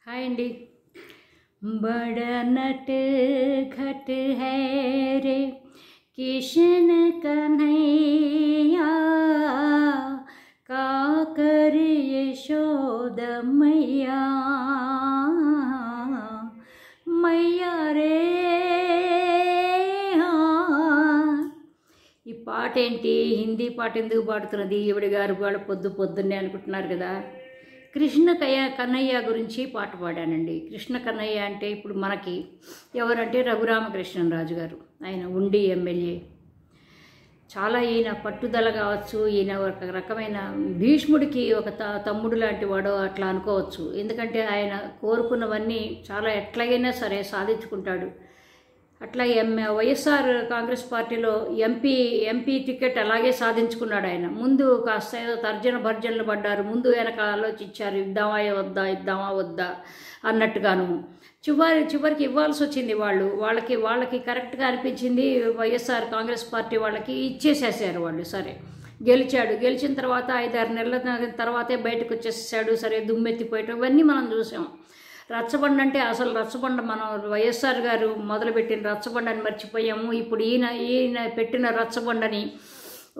हाय अंडी। बड़ा नट खट है रे किशन कन्हैया, काकर यशोद मैया, मैया रे। ఈ పాట ఏంటి, హిందీ పాట ఎందుకు పాడుతున్నది ఈవిడ గారు? వాళ్ళ పొద్దున్నే అనుకుంటున్నారు కదా. కన్నయ్య గురించి పాట పాడానండి. కృష్ణ కన్నయ్య అంటే ఇప్పుడు మనకి ఎవరంటే రఘురామకృష్ణరాజు గారు. ఆయన ఉండి ఎమ్మెల్యే. చాలా ఈయన పట్టుదల కావచ్చు, ఈయన ఒక రకమైన భీష్ముడికి ఒక తమ్ముడు లాంటి వాడు అట్లా అనుకోవచ్చు. ఎందుకంటే ఆయన కోరుకున్నవన్నీ చాలా ఎట్లాగైనా సరే సాధించుకుంటాడు. అట్లా వైఎస్ఆర్ కాంగ్రెస్ పార్టీలో ఎంపీ టికెట్ అలాగే సాధించుకున్నాడు ఆయన. ముందు కాస్త ఏదో తర్జన భర్జనలు పడ్డారు, ముందు వెనక ఆలోచించారు, ఇద్దామా వద్దా అన్నట్టుగాను. చివరికి ఇవ్వాల్సి వచ్చింది. వాళ్ళకి కరెక్ట్గా అనిపించింది. వైఎస్ఆర్ కాంగ్రెస్ పార్టీ వాళ్ళకి ఇచ్చేసేసారు వాళ్ళు. సరే గెలిచిన తర్వాత 5-6 నెలల తర్వాతే బయటకు వచ్చేసాడు. సరే దుమ్మెత్తిపోయటం ఇవన్నీ మనం చూసాం. రచ్చబండ అంటే అసలు రచ్చబండ మనం వైఎస్ఆర్ గారు మొదలుపెట్టిన రచ్చబండని మర్చిపోయాము. ఇప్పుడు ఈయన పెట్టిన రచ్చబండని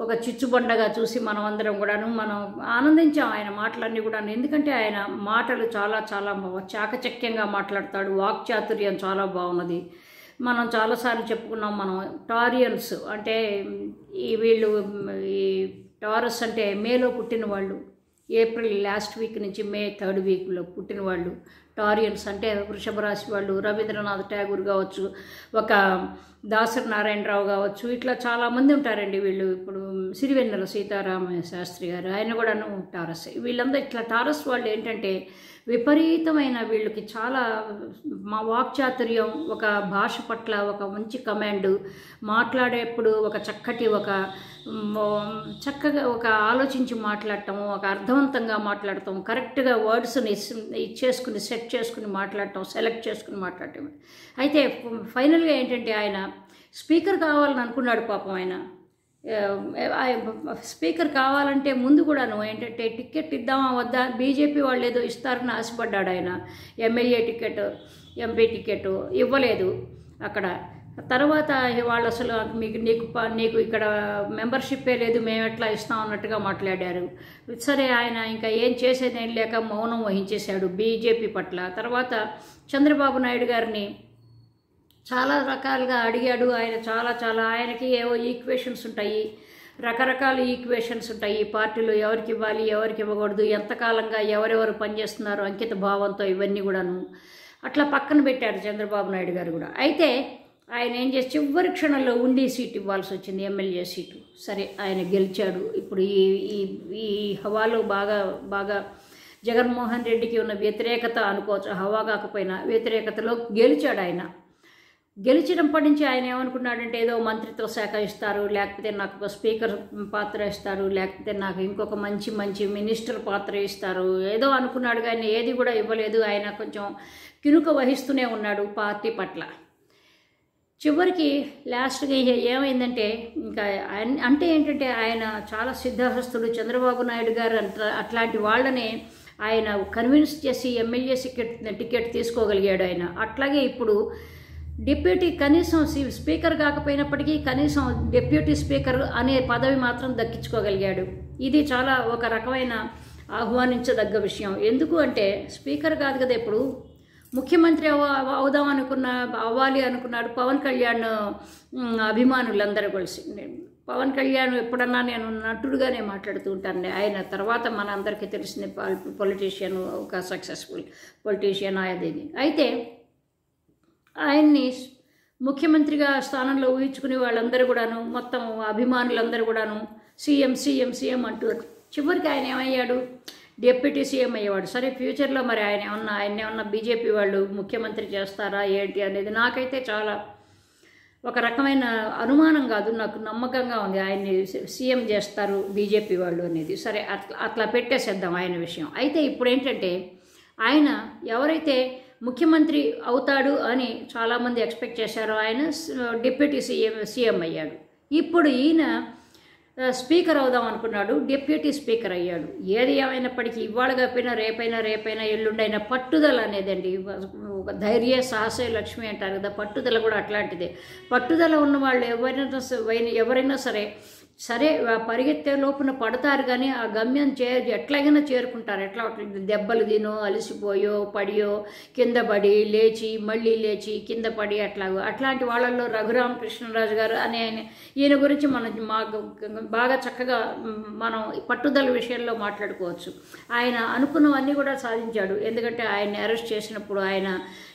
ఒక చిచ్చుబండగా చూసి మనం అందరం కూడాను ఆనందించాం ఆయన మాటలన్నీ కూడా. ఎందుకంటే ఆయన మాటలు చాలా చాలా చాకచక్యంగా మాట్లాడతాడు. వాక్చాతుర్యం చాలా బాగున్నది. మనం చాలాసార్లు చెప్పుకున్నాం. మనం టారియన్స్ అంటే వీళ్ళు ఈ టారస్ అంటే మేలో పుట్టిన వాళ్ళు, ఏప్రిల్ లాస్ట్ వీక్ నుంచి మే 3rd వీక్లో పుట్టిన వాళ్ళు టారియన్స్. అంటే వృషభ రాశి వాళ్ళు. రవీంద్రనాథ్ ఠాగూర్ కావచ్చు, ఒక దాసరి నారాయణరావు కావచ్చు, ఇట్లా చాలామంది ఉంటారండి వీళ్ళు. ఇప్పుడు సిరివెన్నెల సీతారామ శాస్త్రి గారు, ఆయన కూడాను టారస్. వీళ్ళందరూ ఇట్లా టారస్ వాళ్ళు ఏంటంటే విపరీతమైన వీళ్ళకి చాలా వాక్చాతుర్యం, ఒక భాష పట్ల ఒక మంచి కమాండ్, మాట్లాడేప్పుడు ఒక చక్కగా ఒక ఆలోచించి మాట్లాడటం, ఒక అర్థవంతంగా మాట్లాడటం, కరెక్ట్గా వర్డ్స్ని సెట్ చేసుకుని మాట్లాడటం, సెలెక్ట్ చేసుకుని మాట్లాడటం. అయితే ఫైనల్గా ఏంటంటే ఆయన స్పీకర్ కావాలని అనుకున్నాడు పాపం. ఆయన స్పీకర్ కావాలంటే ముందు కూడాను ఏంటంటే టికెట్ ఇద్దామా వద్దా, బీజేపీ వాళ్ళు ఏదో ఇస్తారని ఆశపడ్డాడు ఆయన. ఎమ్మెల్యే టికెట్, ఎంపీ టికెట్ ఇవ్వలేదు అక్కడ. తర్వాత వాళ్ళు అసలు నీకు ఇక్కడ మెంబర్షిప్పే లేదు, మేము ఎట్లా ఇస్తాం అన్నట్టుగా మాట్లాడారు. సరే ఆయన ఇంకా ఏం చేసేదేం లేక మౌనం వహించేశాడు బీజేపీ పట్ల. తర్వాత చంద్రబాబు నాయుడు గారిని చాలా రకాలుగా అడిగాడు ఆయన. ఆయనకి ఏవో ఈక్వేషన్స్ ఉంటాయి, రకరకాల ఈక్వేషన్స్ ఉంటాయి. పార్టీలో ఎవరికి ఇవ్వాలి, ఎవరికి ఇవ్వకూడదు, ఎంతకాలంగా ఎవరెవరు పనిచేస్తున్నారు అంకిత భావంతో, ఇవన్నీ కూడాను అట్లా పక్కన పెట్టారు చంద్రబాబు నాయుడు గారు కూడా. అయితే ఆయన ఏం చేసి చివరి క్షణంలో ఉండి సీట్ ఇవ్వాల్సి వచ్చింది, ఎమ్మెల్యే సీటు. సరే ఆయన గెలిచాడు. ఇప్పుడు ఈ హవాలో బాగా జగన్మోహన్ రెడ్డికి ఉన్న వ్యతిరేకత అనుకోవచ్చు, హవా కాకపోయినా వ్యతిరేకతలో గెలిచాడు ఆయన. గెలిచినప్పటి నుంచి ఆయన ఏమనుకున్నాడంటే ఏదో మంత్రిత్వ శాఖ ఇస్తారు, లేకపోతే నాకు ఒక స్పీకర్ పాత్ర ఇస్తారు, లేకపోతే నాకు ఇంకొక మంచి మినిస్టర్ పాత్ర ఇస్తారు, ఏదో అనుకున్నాడు. కానీ ఏది కూడా ఇవ్వలేదు. ఆయన కొంచెం కినుక వహిస్తూనే ఉన్నాడు పార్టీ పట్ల. చివరికి లాస్ట్గా ఏమైందంటే ఇంకా అంటే ఏంటంటే ఆయన చాలా సిద్ధహస్తుడు. చంద్రబాబు నాయుడు గారు అట్లాంటి వాళ్ళని ఆయన కన్విన్స్ చేసి ఎమ్మెల్యే టికెట్ తీసుకోగలిగాడు ఆయన. అట్లాగే ఇప్పుడు డిప్యూటీ, కనీసం స్పీకర్ కాకపోయినప్పటికీ కనీసం డిప్యూటీ స్పీకర్ అనే పదవి మాత్రం దక్కించుకోగలిగాడు. ఇది చాలా ఒక రకమైన ఆహ్వానించదగ్గ విషయం. ఎందుకు అంటే స్పీకర్ కాదు కదా, ఇప్పుడు ముఖ్యమంత్రి అవ్వాలి అనుకున్నాడు పవన్ కళ్యాణ్ అభిమానులందరూ కలిసి. పవన్ కళ్యాణ్ ఎప్పుడన్నా నేను నటుడుగానే మాట్లాడుతూ ఉంటాను. ఆయన తర్వాత మన అందరికీ తెలిసిన పొలిటీషియన్, ఒక సక్సెస్ఫుల్ పొలిటీషియన్ ఆయనది. అయితే ఆయన్ని ముఖ్యమంత్రిగా స్థానంలో ఊహించుకునే వాళ్ళందరూ కూడాను, మొత్తం అభిమానులందరూ కూడాను సీఎం అంటూ చివరికి ఆయన ఏమయ్యాడు, డిప్యూటీ సీఎం అయ్యేవాడు. సరే ఫ్యూచర్లో మరి ఆయన ఏమన్నా బీజేపీ వాళ్ళు ముఖ్యమంత్రి చేస్తారా ఏంటి అనేది నాకైతే చాలా ఒక రకమైన అనుమానం కాదు, నాకు నమ్మకంగా ఉంది ఆయన్ని సీఎం చేస్తారు బీజేపీ వాళ్ళు అనేది. సరే అట్లా పెట్టేసేద్దాం ఆయన విషయం. అయితే ఇప్పుడు ఏంటంటే ఆయన ఎవరైతే ముఖ్యమంత్రి అవుతాడు అని చాలామంది ఎక్స్పెక్ట్ చేశారో ఆయన డిప్యూటీ సీఎం అయ్యాడు. ఇప్పుడు ఈయన స్పీకర్ అవుదాం అనుకున్నాడు, డిప్యూటీ స్పీకర్ అయ్యాడు. ఏది ఏమైనప్పటికీ ఇవాళ కాకపోయినా రేపైనా ఎల్లుండైనా పట్టుదల అనేదండి, ఒక ధైర్య సాహసే లక్ష్మి అంటారు కదా, పట్టుదల కూడా అట్లాంటిదే. పట్టుదల ఉన్న వాళ్ళు ఎవరైనా సరే పరిగెత్తే లోపున పడతారు, కానీ ఆ గమ్యం ఎట్లాగైనా చేరుకుంటారు. ఎట్లా దెబ్బలు తినో, అలసిపోయో, పడియో, కింద పడి లేచి మళ్ళీ లేచి కింద పడి అట్లాంటి వాళ్ళల్లో రఘురామకృష్ణరాజు గారు అనే ఈయన గురించి మనం బాగా చక్కగా మనం పట్టుదల విషయంలో మాట్లాడుకోవచ్చు. ఆయన అనుకున్నవన్నీ కూడా సాధించాడు. ఎందుకంటే ఆయన్ని అరెస్ట్ చేసినప్పుడు ఆయన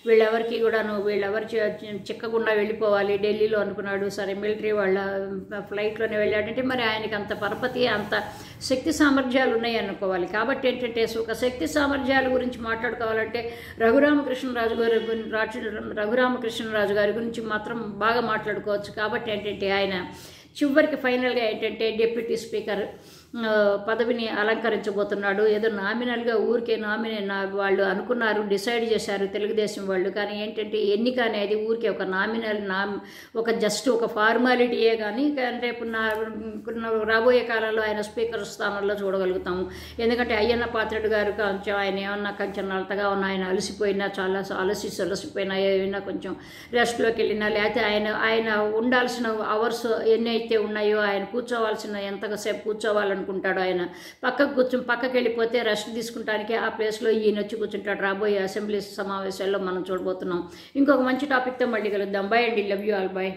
వీళ్ళెవరు చిక్కకుండా వెళ్ళిపోవాలి ఢిల్లీలో అనుకున్నాడు. సరే మిలిటరీ వాళ్ళ ఫ్లైట్లోనే వెళ్ళాడంటే మరి ఆయనకి అంత పరపతి, అంత శక్తి సామర్థ్యాలు ఉన్నాయి అనుకోవాలి. కాబట్టి ఏంటంటే ఒక శక్తి సామర్థ్యాల గురించి మాట్లాడుకోవాలంటే రఘురామకృష్ణరాజు గారి గురించి మాత్రం బాగా మాట్లాడుకోవచ్చు. కాబట్టి ఏంటంటే ఆయన చివరికి ఫైనల్గా ఏంటంటే డిప్యూటీ స్పీకర్ పదవిని అలంకరించబోతున్నాడు. ఏదో నామినల్గా ఊరికే వాళ్ళు అనుకున్నారు, డిసైడ్ చేశారు తెలుగుదేశం వాళ్ళు. కానీ ఏంటంటే ఎన్నిక అనేది ఊరికే ఒక ఒక జస్ట్ ఒక ఫార్మాలిటీయే. కానీ రేపు రాబోయే కాలంలో ఆయన స్పీకర్ స్థానంలో చూడగలుగుతాము. ఎందుకంటే అయ్యన్న పాత్రుడు గారు కొంచెం ఆయన ఏమన్నా కొంచెం నలతగా ఉన్న, ఆయన అలసిపోయినా, చాలా అలసిపోయినా, ఏమైనా కొంచెం రెస్ట్లోకి వెళ్ళినా, లేకపోతే ఆయన ఉండాల్సిన అవర్స్ ఎన్నైతే ఉన్నాయో, ఆయన కూర్చోవాల్సిన ఎంతసేపు కూర్చోవాలనుకుంటాడో, ఆయన పక్కకి వెళ్ళిపోతే రెస్ట్ తీసుకుంటానికి ఆ ప్లేస్లో ఈయన వచ్చి కూర్చుంటాడు. రాబోయే అసెంబ్లీ సమావేశాల్లో మనం చూడబోతున్నాం. ఇంకొక మంచి టాపిక్తో మళ్ళీ కలుద్దాం. బై అండి, లవ్ యూ ఆల్, బై.